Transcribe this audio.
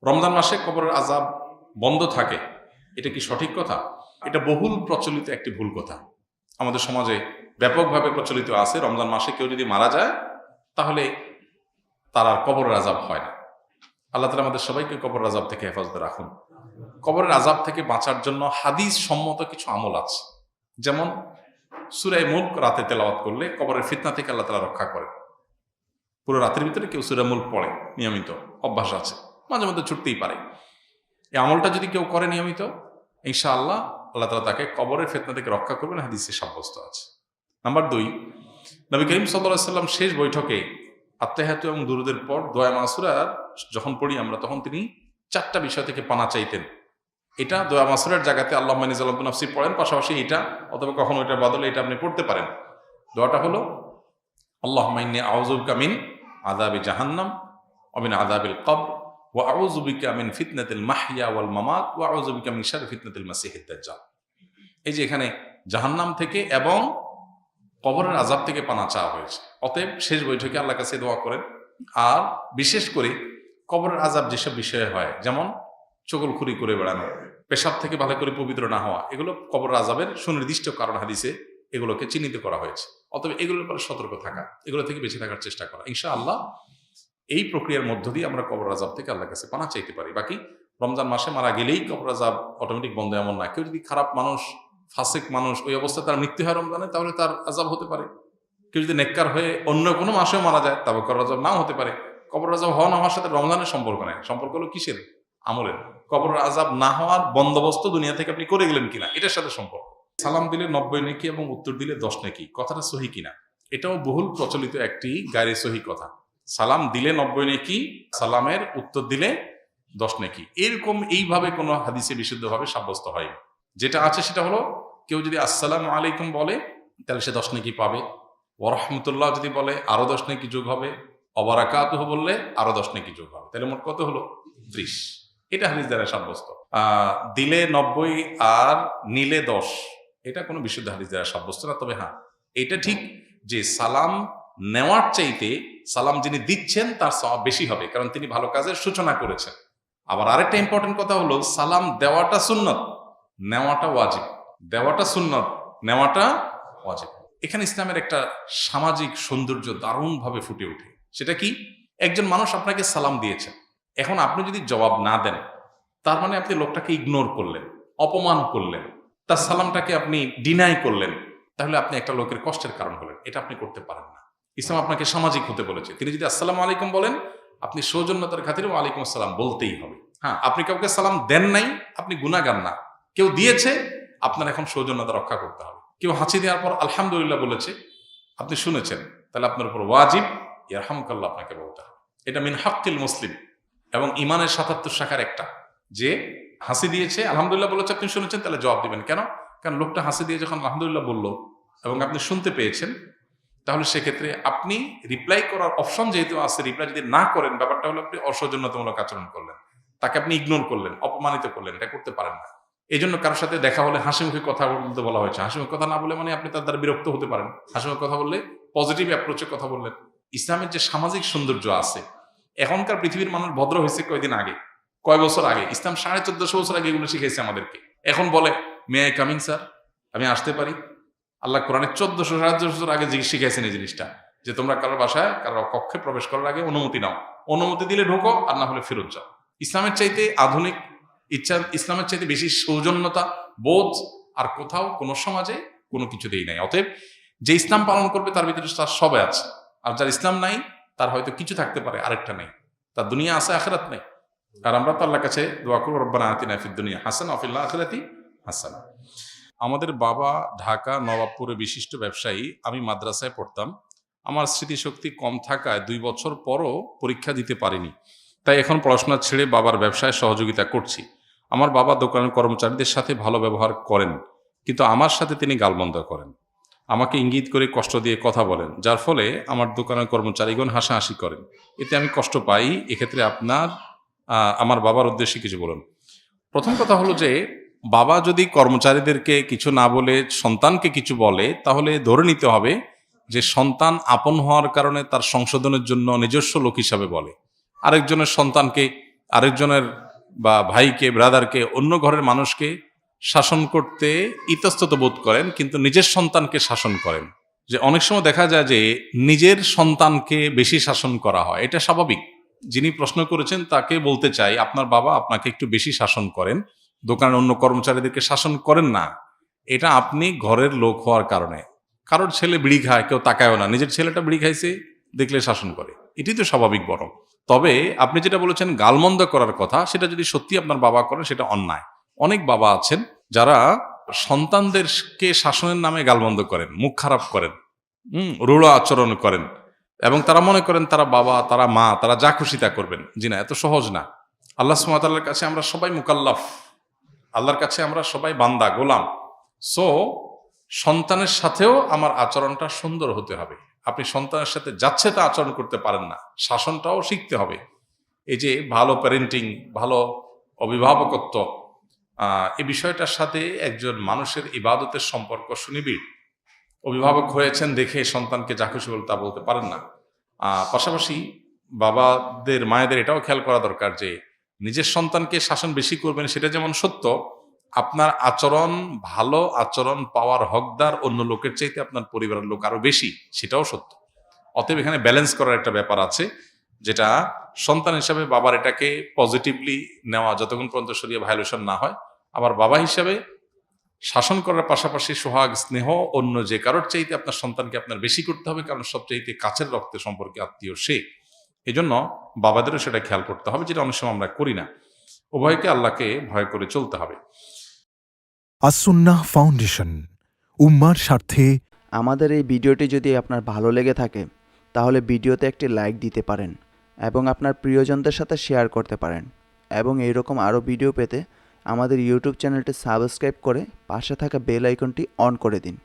রমজান মাসে কবরের আযাব বন্ধ থাকে, এটা কি সঠিক কথা? এটা বহুল প্রচলিত একটি ভুল কথা। আমাদের সমাজে ব্যাপকভাবে প্রচলিত আছে, রমজান মাসে কেউ যদি মারা যায় তাহলে তার আর কবরের আযাব হয় না। আল্লাহ তাআলা আমাদের সবাইকে কবরের আযাব থেকে হেফাজতে রাখুন। কবরের আযাব থেকে বাঁচার জন্য হাদিস সম্মত কিছু আমল আছে, যেমন সূরা মুলক রাতে তেলাওয়াত করলে কবরের ফিতনা থেকে আল্লাহ তাআলা রক্ষা করে। পুরো রাতের ভিতরে কেউ সূরা মুলক পড়ে, নিয়মিত অভ্যাস আছে, মাঝে মধ্যে ছুটতেই পারে। এই আমলটা যদি কেউ করে নিয়মিত, ইনশাআল্লাহ আল্লাহ তাআলা তাকে কবরের ফিতনা থেকে রক্ষা করবেন, হাদিসে সাব্যস্ত আছে। নাম্বার 2, নবী করিম সাল্লাল্লাহু আলাইহি ওয়াসাল্লাম শেষ বৈঠকে আত্তাহিয়াতু এবং দুরুদের পর দোয়া মাসুরা যখন পড়ি আমরা, তখন তিনি 4টা বিষয় থেকে পানা চাইতেন। এটা দোয়া মাসুরার জায়গাতে আল্লাহুম্মা ইন্নী যালামতু নাফসি পড়েন, পাশাপাশি এটা অথবা কখনো এটার বদলে এটা আপনি পড়তে পারেন। দোয়াটা হলো আল্লাহুম্মা ইন্নী আউযু বিকা মিন আযাবি জাহান্নাম ওয়া মিন আযাবিল কবর ওয়া আউযু বিকা মিন ফিতনাতিল মাহইয়া ওয়াল মামাত ওয়া আউযু বিকা মিন শাররি ফিতনাতিল মাসিহিদ দাজ্জাল। এই যে এখানে জাহান্নাম থেকে এবং কবরের আযাব থেকে পানা চাওয়া হয়েছে। অতএব শেষ বৈঠকে আল্লাহর কাছে দোয়া করেন। আর বিশেষ করে কবরের আযাব যেসব বিষয়ে হয়, যেমন চগলখুরি করে বেড়ানো, পেশাব থেকে ভালো করে পবিত্র না হওয়া, এগুলো কবরের আযাবের সুনির্দিষ্ট কারণ হাদিসে এগুলোকে চিহ্নিত করা হয়েছে। অতএব এগুলোর ব্যাপারে সতর্ক থাকা, এগুলো থেকে বেঁচে থাকার চেষ্টা করা। ইনশাআল্লাহ এই প্রক্রিয়ার মধ্য দিয়ে আমরা কবরের আযাব থেকে আল্লাহর কাছে পানা চাইতে পারি। বাকি রমজান মাসে মারা গেলেই কবরের আযাব অটোমেটিক বন্ধ এমন না। কেউ যদি খারাপ মানুষ, ফাসিক মানুষ, ওই অবস্থায় তার মৃত্যু হয় রমজানে, তাহলে তার আযাব হতে পারে। কেউ যদি নেককার হয়ে অন্য কোনো মাসেও মারা যায়, তবে কবরের আযাব নাও হতে পারে। কবরের আযাব হওয়া না হওয়ার সাথে রমজানের সম্পর্ক নেই, সম্পর্ক হলো কিসের? আমলের। কবরের আযাব না হওয়ার বন্দোবস্ত দুনিয়া থেকে আপনি করে গেলেন কিনা, এটার সাথে সম্পর্ক। সালাম দিলে 90 নেকি এবং উত্তর দিলে 10 নেকি, কথাটা সহি কিনা? এটাও বহুল প্রচলিত একটি গায়রে সহি কথা। সালাম দিলে 90 নেকি, সালামের উত্তর দিলে 10 নেকি, এরকম এইভাবে কোনো হাদিসে বিশুদ্ধভাবে সাব্যস্ত হয়নি। যেটা আছে সেটা হলো, কেউ যদি আসসালামু আলাইকুম বলে তাহলে সে 10 নেকি পাবে। ওয়া রাহমাতুল্লাহ যদি বলে আরো 10 নেকি যোগ হবে। ওয়া বারাকাতুহু বললে আরো 10 নেকি যোগ হবে। তাহলে মোট কত হলো? 30। এটা হাদিস দ্বারা সাব্যস্ত। দিলে 90 আর নিলে 10, এটা কোনো বিশুদ্ধ হাদিস দ্বারা সাব্যস্ত না। তবে হ্যাঁ, এটা ঠিক যে সালাম নেওয়ার চাইতে সালাম যিনি দিচ্ছেন তার সওয়াব বেশি হবে, কারণ তিনি ভালো কাজের সূচনা করেছেন। আবার আরেকটা ইম্পর্টেন্ট কথা হলো, সালাম দেওয়াটা সুন্নত, নেওয়াটা ওয়াজিব। দেওয়াটা সুন্নত, নেওয়াটা ওয়াজিব। এখানে ইসলামের একটা সামাজিক সৌন্দর্য দারুণভাবে ফুটে ওঠে। সেটা কি? একজন মানুষ আপনাকে সালাম দিয়েছেন, এখন আপনি যদি জবাব না দেন, তার মানে আপনি লোকটাকে ইগনোর করলেন, অপমান করলেন, তার সালামটাকে আপনি ডিনাই করলেন, তাহলে আপনি একটা লোকের কষ্টের কারণ হলেন। এটা আপনি করতে পারেন না। ইসলাম আপনাকে সামাজিক হতে বলেছে। তিনি যদি আসসালামু আলাইকুম বলেন, আপনি সৌজন্যতার খাতিরে ওয়ালাইকুম আসসালাম বলতেই হবে। হ্যাঁ, আপনি কাউকে সালাম দেন নাই, আপনি গুনাহগার না। কেউ দিয়েছে, আপনার এখন সৌজন্যতা রক্ষা করতে হবে। কেউ হাঁচি দেওয়ার পর আলহামদুলিল্লাহ বলেছে, আপনি শুনেছেন, তাহলে আপনার উপর ওয়াজিব ইয়ারহামুকাল্লাহ আপনাকে বলতে হবে। এটা মিন হাক্কিল মুসলিম এবং ইমানের ৭৭ শাখার একটা, যে হাসি দিয়েছে, আলহামদুলিল্লাহ বলেছে, আপনি শুনেছেন, তাহলে জবাব দিবেন। কেন? কারণ লোকটা হাসি দিয়ে যখন আলহামদুলিল্লাহ বলল এবং আপনি শুনতে পেয়েছেন, তাহলে সেক্ষেত্রে আপনি রিপ্লাই করার অপশন যেহেতু আছে, রিপ্লাই যদি না করেন, ব্যাপারটা হলো আপনি অসৌজন্যতামূলক আচরণ করলেন, তাকে আপনি ইগনোর করলেন, অপমানিত করলেন। এটা করতে পারেন না। এই জন্য কারোর সাথে দেখা হলে হাসিমুখে কথা বলতে বলা হয়েছে। হাসিমুখে কথা না বলে মানে আপনি তার দ্বারা বিরক্ত হতে পারেন। হাসিমুখে কথা বললে পজিটিভ অ্যাপ্রোচে কথা বললেন। ইসলামের যে সামাজিক সৌন্দর্য আছে, এখনকার পৃথিবীর মানুষ ভদ্র হয়েছে কয়দিন আগে, কয় বছর আগে। ইসলাম 1450 বছর আগে এগুলো শিখেছে আমাদেরকে। এখন বলে মে আই কামিং স্যার, আমি আসতে পারি? আল্লাহ কোরআনে 1400-1500 বছর আগে শিখেছেন এই জিনিসটা, যে তোমরা কারোর বাসায়, কারোর কক্ষে প্রবেশ করার আগে অনুমতি নাও, অনুমতি দিলে ঢোকো, আর না হলে ফেরত যাও। ইসলামের চাইতে আধুনিক ইসলামের চাইতে বেশি সৌজন্যতা বোধ আর কোথাও কোনো সমাজে কোনো কিছুতেই নাই। অতএব যে ইসলাম পালন করবে তার ভিতরে তার সবাই আছে, আর যার ইসলাম নাই তার হয়তো কিছু থাকতে পারে, আরেকটা নেই। তার দুনিয়া আছে, আখিরাত নেই। আর আমরা তো আল্লাহর কাছে দোয়া করব, রব্বানা আতিনা ফিদ দুনিয়া হাসানা ওয়া ফিল আখিরাতি হাসানা। আমাদের বাবা ঢাকা নবাবপুরে বিশিষ্ট ব্যবসায়ী। আমি মাদ্রাসায় পড়তাম। আমার স্মৃতিশক্তি কম থাকায় 2 বছর পরও পরীক্ষা দিতে পারিনি, তাই এখন পড়াশোনা ছেড়ে বাবার ব্যবসায় সহযোগিতা করছি। আমার বাবা দোকানের কর্মচারীদের সাথে ভালো ব্যবহার করেন, কিন্তু আমার সাথে তিনি গালমন্দ করেন, আমাকে ইঙ্গিত করে কষ্ট দিয়ে কথা বলেন, যার ফলে আমার দোকানের কর্মচারীগণ হাসাহাসি করেন। এতে আমি কষ্ট পাই। এক্ষেত্রে আমার বাবার উদ্দেশ্যে কিছু বলুন। প্রথম কথা হলো যে, বাবা যদি কর্মচারীদেরকে কিছু না বলে সন্তানকে কিছু বলে, তাহলে ধরে নিতে হবে যে সন্তান আপন হওয়ার কারণে তার সংশোধনের জন্য নিজস্ব লোক হিসাবে বলে। আরেকজনের সন্তানকে আরেকজনের বা ভাইকে, ব্রাদারকে, অন্য ঘরের মানুষকে শাসন করতে ইতস্তত বোধ করেন, কিন্তু নিজের সন্তানকে শাসন করেন। যে অনেক সময় দেখা যায় যে নিজের সন্তানকে বেশি শাসন করা হয়, এটা স্বাভাবিক। যিনি প্রশ্ন করেছেন তাকে বলতে চাই, আপনার বাবা আপনাকে একটু বেশি শাসন করেন, দোকানের অন্য কর্মচারীদেরকে শাসন করেন না। এটা আপনি ঘরের লোক হওয়ার কারণে। কারোর ছেলে বিড়ি খায়, কেউ তাকায়ও না, নিজের ছেলেটা বিড়ি খাইছে দেখলে শাসন করে, এটাই তো স্বাভাবিক। বরং তবে আপনি যেটা বলেছেন গালমন্দ করার কথা, সেটা যদি সত্যি আপনার বাবা করেন সেটা অন্যায়। অনেক বাবা আছেন যারা সন্তানদেরকে শাসনের নামে গালমন্দ করেন, মুখ খারাপ করেন, রূঢ় আচরণ করেন, এবং তারা মনে করেন তারা বাবা, তারা মা, তারা যা খুশি তা করবেন। জি না, এত সহজ না। আল্লাহ সুবহানাহু ওয়া তাআলার কাছে আমরা সবাই মুকাল্লাফ, আল্লাহর কাছে আমরা সবাই বান্দা, গোলাম। সো সন্তানের সাথেও আমার আচরণটা সুন্দর হতে হবে। আপনি সন্তানের সাথে যাচ্ছে তা আচরণ করতে পারেন না, শাসনটাও শিখতে হবে। এই যে ভালো প্যারেন্টিং, ভালো অভিভাবকত্ব, এই বিষয়টার সাথে একজন মানুষের ইবাদতের সম্পর্ক সুনিবিড়। অভিভাবক হয়েছেন দেখে সন্তানকে যা খুশি বলে তা বলতে পারেন না। পাশাপাশি বাবাদের, মায়েদের এটাও খেয়াল করা দরকার যে নিজের সন্তানকে শাসন বেশি করবেন সেটা যেমন সত্য, আপনার আচরণ, ভালো আচরণ পাওয়ার হকদার অন্য লোকের চাইতে আপনার পরিবারের লোক আরো বেশি, সেটাও সত্য। অতএব এখানে ব্যালেন্স করার একটা ব্যাপার আছে, যেটা সন্তান হিসাবে বাবার এটাকে পজিটিভলি নেওয়া যতক্ষণ পর্যন্ত শরীরে ভায়োলেশন না হয়। আবার বাবা হিসাবে শাসন করার পাশাপাশি সোহাগ, স্নেহ অন্য যে কারোর চাইতে আপনার সন্তানকে আপনার বেশি করতে হবে, কারণ সবচাইতে কাছের রক্তের সম্পর্কে আত্মীয় সে। এই জন্য বাবাদেরও সেটা খেয়াল করতে হবে, যেটা অনেক সময় আমরা করি না। উভয়কে আল্লাহকে ভয় করে চলতে হবে। আস-সুন্নাহ ফাউন্ডেশন, উম্মার স্বার্থে। আমাদের এই ভিডিওটি যদি আপনার ভালো লেগে থাকে তাহলে ভিডিওতে একটি লাইক দিতে পারেন এবং আপনার প্রিয়জনদের সাথে শেয়ার করতে পারেন, এবং এইরকম আরও ভিডিও পেতে আমাদের ইউটিউব চ্যানেলটি সাবস্ক্রাইব করে পাশে থাকা বেল আইকনটি অন করে দিন।